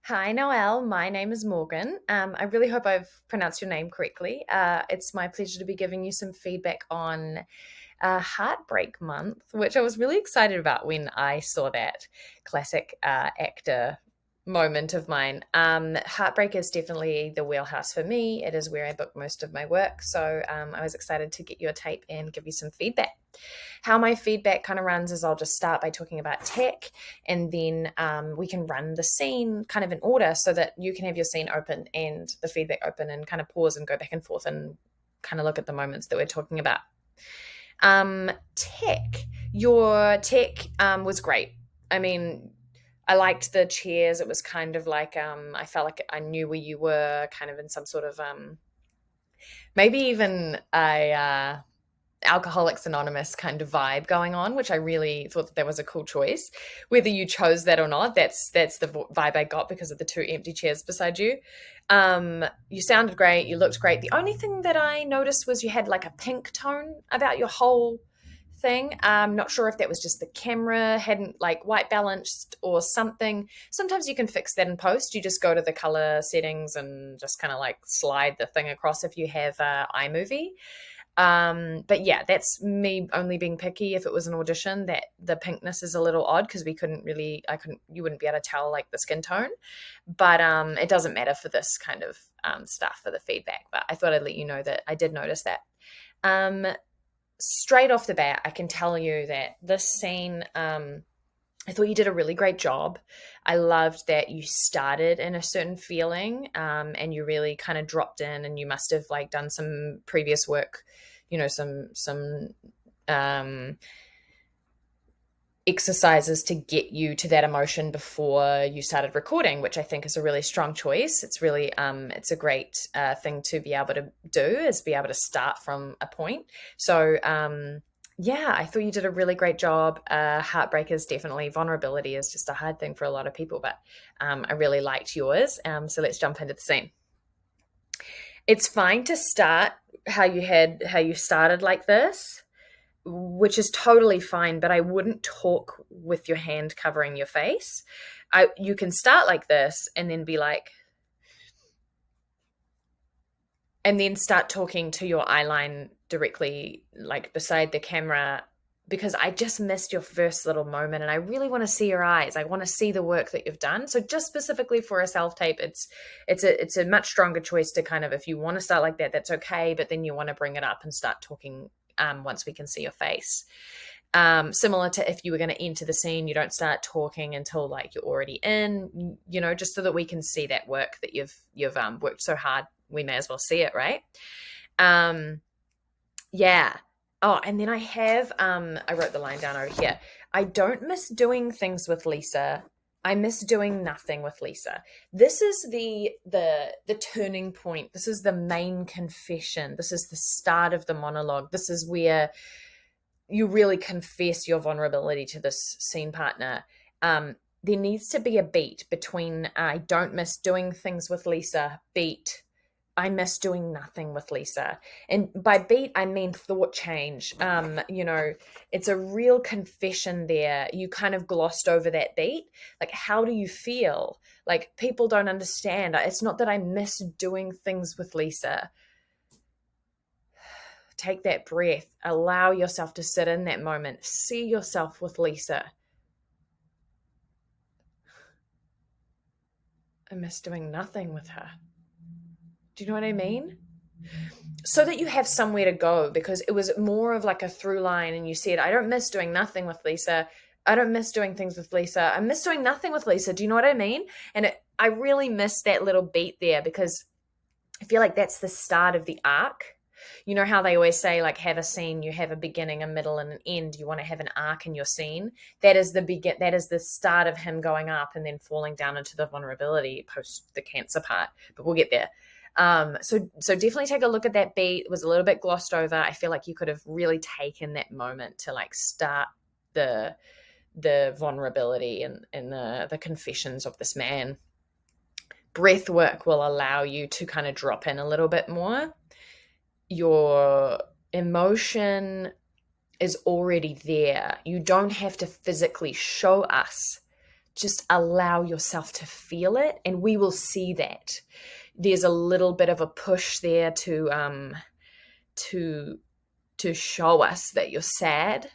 Hi, Noelle. My name is Morgan. I really hope I've pronounced your name correctly. It's my pleasure to be giving you some feedback on Heartbreak Month, which I was really excited about when I saw that classic actor moment of mine. Heartbreak is definitely the wheelhouse for me. It is where I book most of my work. So I was excited to get you a tape and give you some feedback. How my feedback kind of runs is I'll just start by talking about tech, and then we can run the scene kind of in order so that you can have your scene open and the feedback open and kind of pause and go back and forth and kind of look at the moments that we're talking about. Tech. Your tech was great. I mean, I liked the chairs. It was kind of like I felt like I knew where you were, kind of in some sort of maybe even a Alcoholics Anonymous kind of vibe going on, which I really thought that was a cool choice. Whether you chose that or not, that's the vibe I got because of the two empty chairs beside you. You sounded great. You looked great. The only thing that I noticed was you had like a pink tone about your whole thing. I'm not sure if that was just the camera hadn't like white balanced or something. Sometimes you can fix that in post. You just go to the color settings and just kind of like slide the thing across if you have iMovie. But yeah, that's me only being picky. If it was an audition, that the pinkness is a little odd because you wouldn't be able to tell like the skin tone. But it doesn't matter for this kind of stuff for the feedback. But I thought I'd let you know that I did notice that. Um, Straight off the bat, I can tell you that this scene, I thought you did a really great job. I loved that you started in a certain feeling, and you really kind of dropped in, and you must have like done some previous work, some um, exercises to get you to that emotion before you started recording, which I think is a really strong choice. It's really it's a great thing to be able to do, is be able to start from a point. So yeah, I thought you did a really great job. Heartbreak is definitely, vulnerability is just a hard thing for a lot of people, but I really liked yours. So let's jump into the scene. It's fine to start how you started like this, which is totally fine, but I wouldn't talk with your hand covering your face. You can start like this and then be like, and then start talking to your eyeline directly, like beside the camera, because I just missed your first little moment and I really want to see your eyes. I want to see the work that you've done. So just specifically for a self tape, it's a much stronger choice to kind of, if you want to start like that, that's okay. But then you want to bring it up and start talking once we can see your face. Similar to if you were going to enter the scene, you don't start talking until like you're already in, just so that we can see that work that you've worked so hard. We may as well see it, right? Um, yeah. Oh, and then I wrote the line down over here. I don't miss doing things with Lisa. I miss doing nothing with Lisa. This is the turning point. This is the main confession. This is the start of the monologue. This is where you really confess your vulnerability to this scene partner. There needs to be a beat between I don't miss doing things with Lisa, beat I miss doing nothing with Lisa. And by beat, I mean thought change. It's a real confession there. You kind of glossed over that beat. Like, how do you feel? Like, people don't understand. It's not that I miss doing things with Lisa. Take that breath. Allow yourself to sit in that moment. See yourself with Lisa. I miss doing nothing with her. Do you know what I mean? So that you have somewhere to go, because it was more of like a through line, and you said, I don't miss doing nothing with Lisa. I don't miss doing things with Lisa. I miss doing nothing with Lisa. Do you know what I mean? And I really miss that little beat there, because I feel like that's the start of the arc. You know how they always say, like, have a scene, you have a beginning, a middle, and an end. You want to have an arc in your scene. That is the start of him going up and then falling down into the vulnerability post the cancer part. But we'll get there. So definitely take a look at that beat. It was a little bit glossed over. I feel like you could have really taken that moment to like start the vulnerability and the confessions of this man. Breath work will allow you to kind of drop in a little bit more. Your emotion is already there. You don't have to physically show us just allow yourself to feel it, and we will see that. There's a little bit of a push there to show us that you're sad.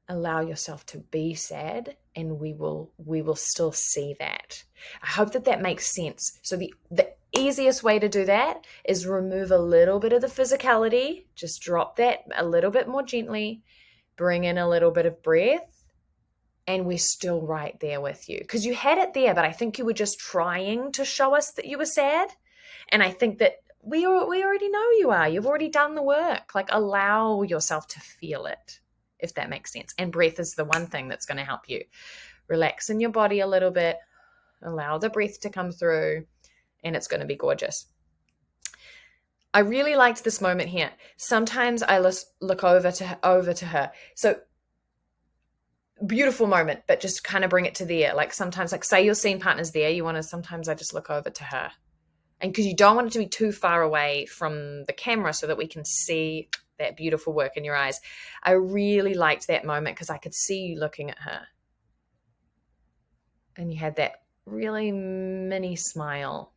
Allow yourself to be sad, and we will still see that. I hope that makes sense. So the easiest way to do that is remove a little bit of the physicality, just drop that a little bit more gently, bring in a little bit of breath, and we're still right there with you. Because you had it there, but I think you were just trying to show us that you were sad. And I think that we already know you are. You've already done the work. Like, allow yourself to feel it, if that makes sense. And breath is the one thing that's going to help you. Relax in your body a little bit. Allow the breath to come through, and it's going to be gorgeous. I really liked this moment here. Sometimes I look over to her. So beautiful moment, but just kind of bring it to there. Like, sometimes, like, say your scene partner's there, you want to, sometimes I just look over to her. And because you don't want it to be too far away from the camera so that we can see that beautiful work in your eyes. I really liked that moment because I could see you looking at her. And you had that really mini smile.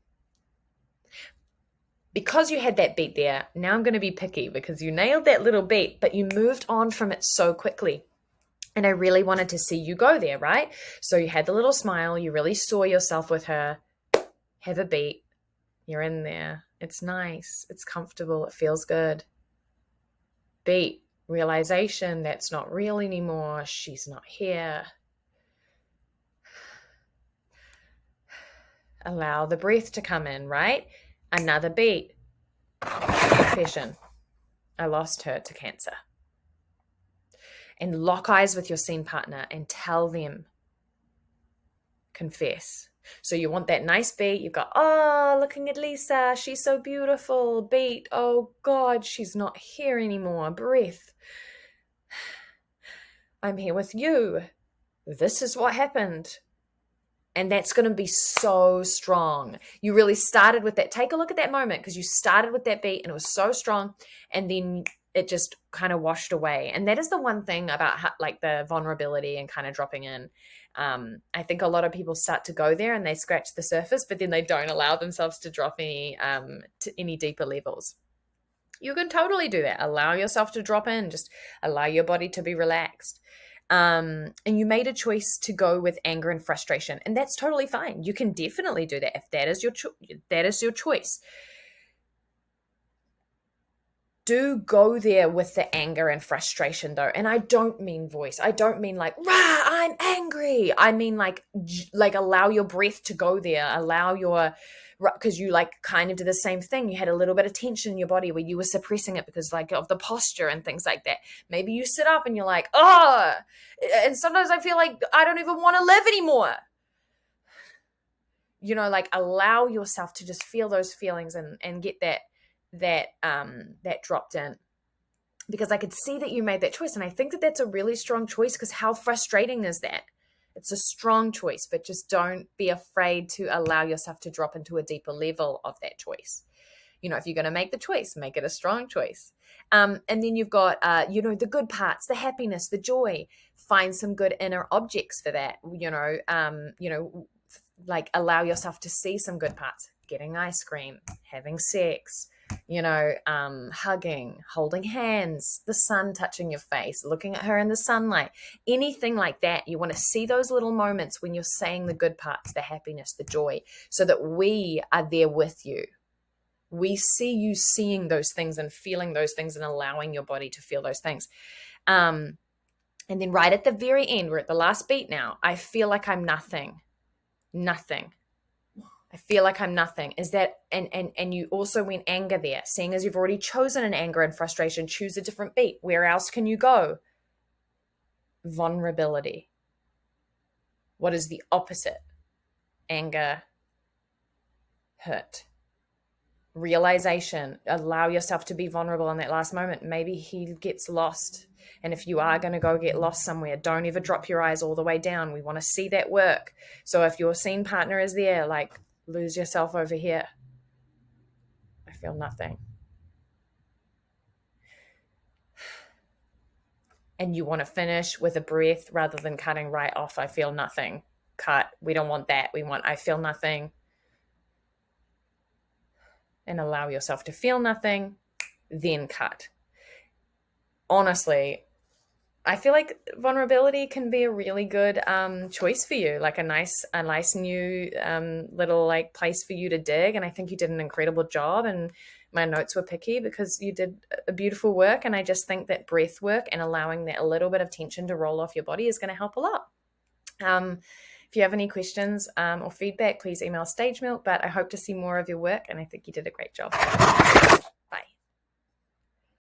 Because you had that beat there, now I'm going to be picky because you nailed that little beat, but you moved on from it so quickly. And I really wanted to see you go there, right? So you had the little smile. You really saw yourself with her. Have a beat. You're in there. It's nice. It's comfortable. It feels good. Beat. Realization that's not real anymore. She's not here. Allow the breath to come in, right? Another beat. Confession. I lost her to cancer. And lock eyes with your scene partner and tell them. Confess. So you want that nice beat. You've got, oh, looking at Lisa. She's so beautiful. Beat. Oh, God, she's not here anymore. Breath. I'm here with you. This is what happened. And that's going to be so strong. You really started with that. Take a look at that moment because you started with that beat and it was so strong. And then it just kind of washed away. And that is the one thing about like the vulnerability and kind of dropping in. I think a lot of people start to go there and they scratch the surface, but then they don't allow themselves to drop to any deeper levels. You can totally do that. Allow yourself to drop in. Just allow your body to be relaxed. And you made a choice to go with anger and frustration, and that's totally fine. You can definitely do that if that is your choice. Do go there with the anger and frustration though. And I don't mean voice. I don't mean like, rah, I'm angry. I mean like allow your breath to go there. Allow your, because you like kind of did the same thing. You had a little bit of tension in your body where you were suppressing it because like of the posture and things like that. Maybe you sit up and you're like, oh, and sometimes I feel like I don't even want to live anymore. You know, like allow yourself to just feel those feelings and get that dropped in, because I could see that you made that choice. And I think that that's a really strong choice, because how frustrating is that? It's a strong choice, but just don't be afraid to allow yourself to drop into a deeper level of that choice. You know, if you're going to make the choice, make it a strong choice. And then you've got, the good parts, the happiness, the joy. Find some good inner objects for that. Like allow yourself to see some good parts. Getting ice cream, having sex, hugging, holding hands, the sun touching your face, looking at her in the sunlight, anything like that. You want to see those little moments when you're saying the good parts, the happiness, the joy, so that we are there with you. We see you seeing those things and feeling those things and allowing your body to feel those things. And then right at the very end, we're at the last beat now. I feel like I'm nothing. I feel like I'm nothing. Is that, and you also went anger there. Seeing as you've already chosen an anger and frustration, choose a different beat. Where else can you go? Vulnerability. What is the opposite? Anger, hurt. Realization. Allow yourself to be vulnerable in that last moment. Maybe he gets lost. And if you are going to go get lost somewhere, don't ever drop your eyes all the way down. We want to see that work. So if your scene partner is there, like, lose yourself over here. I feel nothing. and you want to finish with a breath rather than cutting right off. I feel nothing. Cut. We don't want that. We want I feel nothing. And allow yourself to feel nothing, then cut. Honestly, I feel like vulnerability can be a really good choice for you, like a nice new little like place for you to dig. And I think you did an incredible job. And my notes were picky because you did a beautiful work. And I just think that breath work and allowing that a little bit of tension to roll off your body is going to help a lot. If you have any questions or feedback, please email Stage Milk. But I hope to see more of your work, and I think you did a great job.